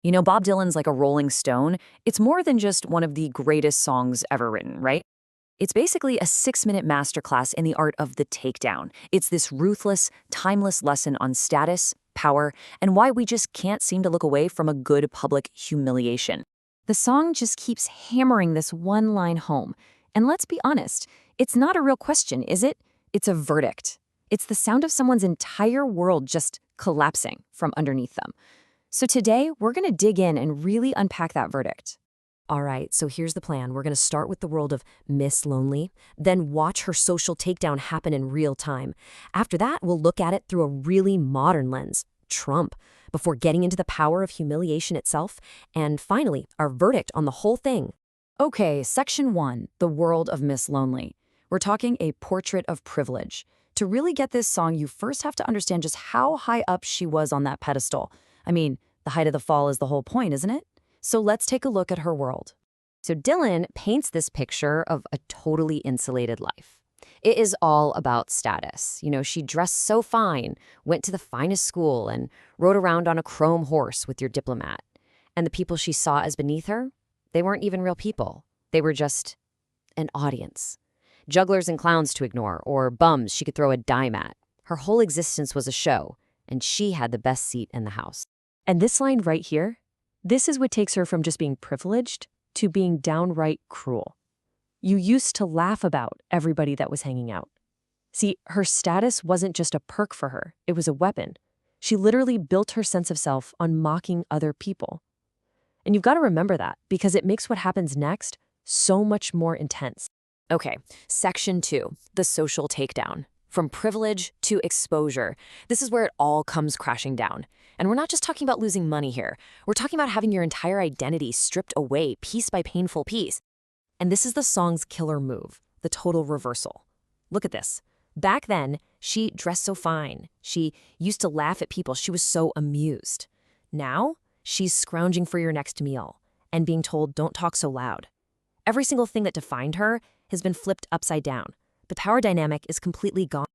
You know, Bob Dylan's like a Rolling Stone. It's more than just one of the greatest songs ever written, right? It's basically a 6-minute masterclass in the art of the takedown. It's this ruthless, timeless lesson on status, power, and why we just can't seem to look away from a good public humiliation. The song just keeps hammering this one line home. And let's be honest, it's not a real question, is it? It's a verdict. It's the sound of someone's entire world just collapsing from underneath them. So today, we're going to dig in and really unpack that verdict. All right, so here's the plan. We're going to start with the world of Miss Lonely, then watch her social takedown happen in real time. After that, we'll look at it through a really modern lens, Trump, before getting into the power of humiliation itself, and finally, our verdict on the whole thing. Okay, Section 1, the world of Miss Lonely. We're talking a portrait of privilege. To really get this song, you first have to understand just how high up she was on that pedestal. I mean, the height of the fall is the whole point, isn't it? So let's take a look at her world. So Dylan paints this picture of a totally insulated life. It is all about status. You know, she dressed so fine, went to the finest school, and rode around on a chrome horse with your diplomat. And the people she saw as beneath her, they weren't even real people. They were just an audience. Jugglers and clowns to ignore, or bums she could throw a dime at. Her whole existence was a show, and she had the best seat in the house. And this line right here, this is what takes her from just being privileged to being downright cruel. You used to laugh about everybody that was hanging out. See, her status wasn't just a perk for her, it was a weapon. She literally built her sense of self on mocking other people. And you've got to remember that, because it makes what happens next so much more intense. Okay, Section 2, the social takedown. From privilege to exposure, this is where it all comes crashing down. And we're not just talking about losing money here. We're talking about having your entire identity stripped away piece by painful piece. And this is the song's killer move, the total reversal. Look at this. Back then, she dressed so fine. She used to laugh at people. She was so amused. Now, she's scrounging for your next meal and being told, don't talk so loud. Every single thing that defined her has been flipped upside down. The power dynamic is completely gone.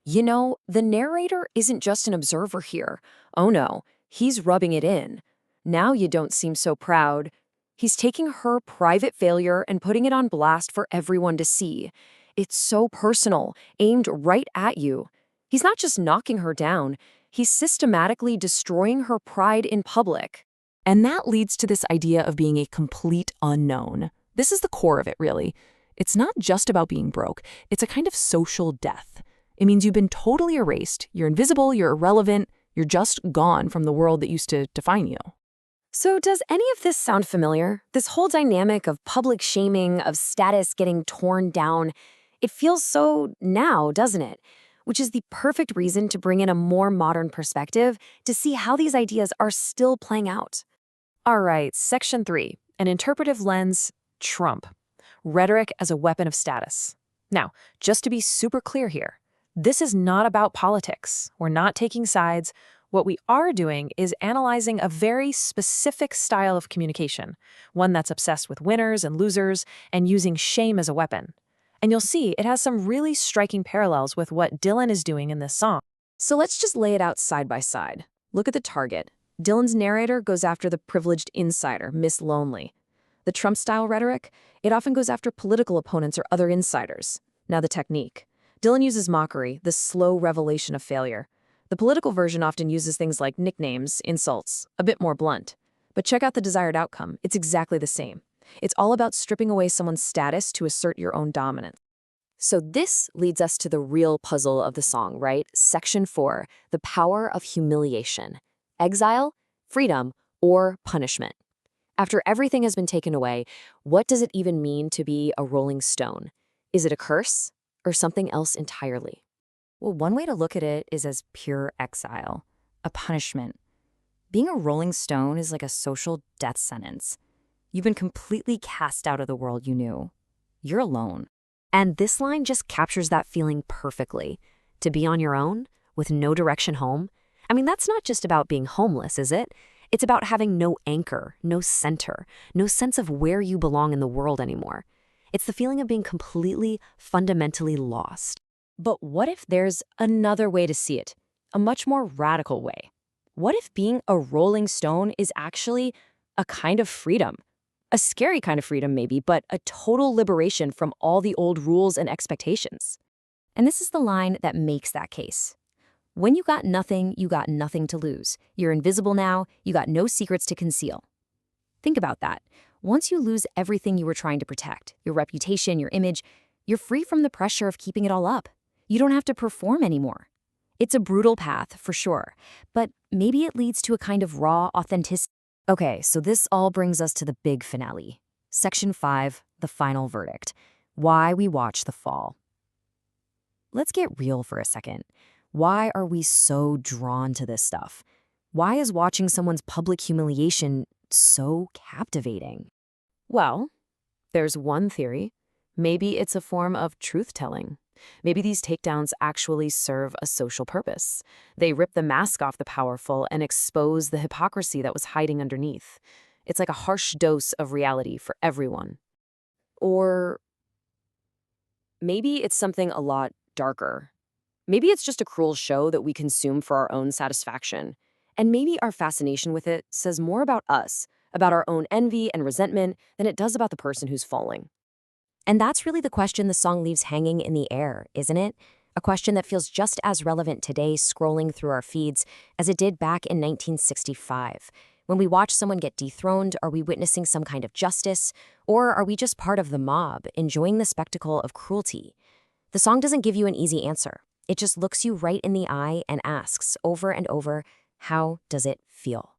You know, the narrator isn't just an observer here. Oh no, he's rubbing it in. Now you don't seem so proud. He's taking her private failure and putting it on blast for everyone to see. It's so personal, aimed right at you. He's not just knocking her down, he's systematically destroying her pride in public. And that leads to this idea of being a complete unknown. This is the core of it, really. It's not just about being broke. It's a kind of social death. It means you've been totally erased. You're invisible, you're irrelevant, you're just gone from the world that used to define you. So does any of this sound familiar? This whole dynamic of public shaming, of status getting torn down, it feels so now, doesn't it? Which is the perfect reason to bring in a more modern perspective to see how these ideas are still playing out. All right, Section 3, an interpretive lens, Trump. Rhetoric as a weapon of status. Now, just to be super clear here, this is not about politics. We're not taking sides. What we are doing is analyzing a very specific style of communication, one that's obsessed with winners and losers and using shame as a weapon. And you'll see it has some really striking parallels with what Dylan is doing in this song. So let's just lay it out side by side. Look at the target. Dylan's narrator goes after the privileged insider, Miss Lonely. The Trump-style rhetoric, it often goes after political opponents or other insiders. Now the technique. Dylan uses mockery, the slow revelation of failure. The political version often uses things like nicknames, insults, a bit more blunt. But check out the desired outcome. It's exactly the same. It's all about stripping away someone's status to assert your own dominance. So this leads us to the real puzzle of the song, right? Section 4, the power of humiliation. Exile, freedom, or punishment. After everything has been taken away, what does it even mean to be a rolling stone? Is it a curse or something else entirely? Well, one way to look at it is as pure exile, a punishment. Being a rolling stone is like a social death sentence. You've been completely cast out of the world you knew. You're alone. And this line just captures that feeling perfectly. To be on your own, with no direction home. I mean, that's not just about being homeless, is it? It's about having no anchor, no center, no sense of where you belong in the world anymore. It's the feeling of being completely, fundamentally lost. But what if there's another way to see it? A much more radical way. What if being a rolling stone is actually a kind of freedom? A scary kind of freedom, maybe, but a total liberation from all the old rules and expectations. And this is the line that makes that case. When you got nothing to lose. You're invisible now, you got no secrets to conceal. Think about that. Once you lose everything you were trying to protect, your reputation, your image, you're free from the pressure of keeping it all up. You don't have to perform anymore. It's a brutal path, for sure, but maybe it leads to a kind of raw authenticity. Okay, so this all brings us to the big finale. Section 5, the final verdict. Why we watch the fall. Let's get real for a second. Why are we so drawn to this stuff? Why is watching someone's public humiliation so captivating? Well, there's one theory. Maybe it's a form of truth-telling. Maybe these takedowns actually serve a social purpose. They rip the mask off the powerful and expose the hypocrisy that was hiding underneath. It's like a harsh dose of reality for everyone. Or maybe it's something a lot darker. Maybe it's just a cruel show that we consume for our own satisfaction. And maybe our fascination with it says more about us, about our own envy and resentment, than it does about the person who's falling. And that's really the question the song leaves hanging in the air, isn't it? A question that feels just as relevant today scrolling through our feeds as it did back in 1965. When we watch someone get dethroned, are we witnessing some kind of justice? Or are we just part of the mob, enjoying the spectacle of cruelty? The song doesn't give you an easy answer. It just looks you right in the eye and asks over and over, how does it feel?